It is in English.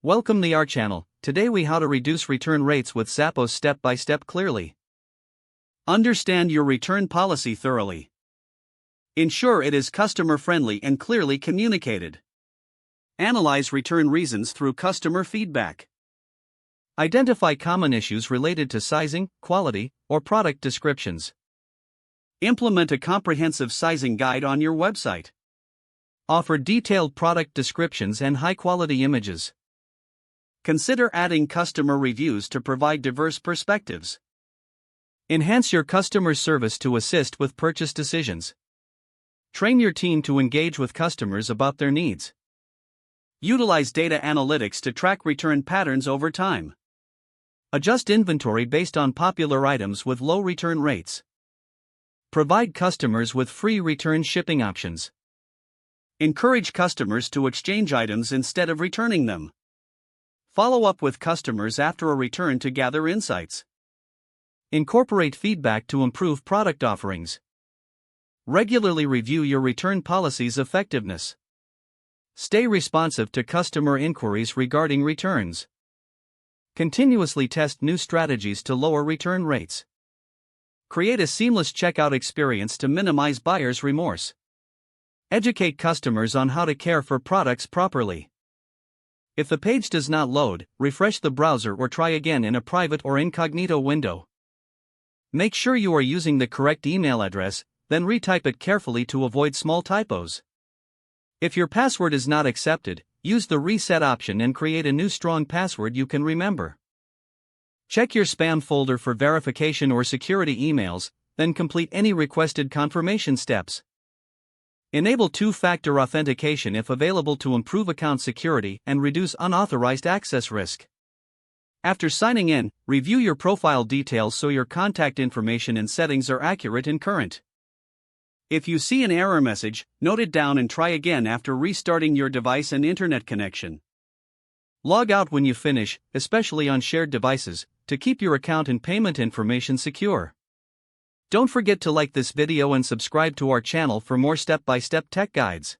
Welcome to our channel. Today we how to reduce return rates with Zappos step by step clearly. Understand your return policy thoroughly. Ensure it is customer friendly and clearly communicated. Analyze return reasons through customer feedback. Identify common issues related to sizing, quality, or product descriptions. Implement a comprehensive sizing guide on your website. Offer detailed product descriptions and high-quality images. Consider adding customer reviews to provide diverse perspectives. Enhance your customer service to assist with purchase decisions. Train your team to engage with customers about their needs. Utilize data analytics to track return patterns over time. Adjust inventory based on popular items with low return rates. Provide customers with free return shipping options. Encourage customers to exchange items instead of returning them. Follow up with customers after a return to gather insights. Incorporate feedback to improve product offerings. Regularly review your return policy's effectiveness. Stay responsive to customer inquiries regarding returns. Continuously test new strategies to lower return rates. Create a seamless checkout experience to minimize buyer's remorse. Educate customers on how to care for products properly. If the page does not load, refresh the browser or try again in a private or incognito window. Make sure you are using the correct email address, then retype it carefully to avoid small typos. If your password is not accepted, use the reset option and create a new strong password you can remember. Check your spam folder for verification or security emails, then complete any requested confirmation steps. Enable two-factor authentication if available to improve account security and reduce unauthorized access risk. After signing in, review your profile details so your contact information and settings are accurate and current. If you see an error message, note it down and try again after restarting your device and internet connection. Log out when you finish, especially on shared devices, to keep your account and payment information secure. Don't forget to like this video and subscribe to our channel for more step-by-step tech guides.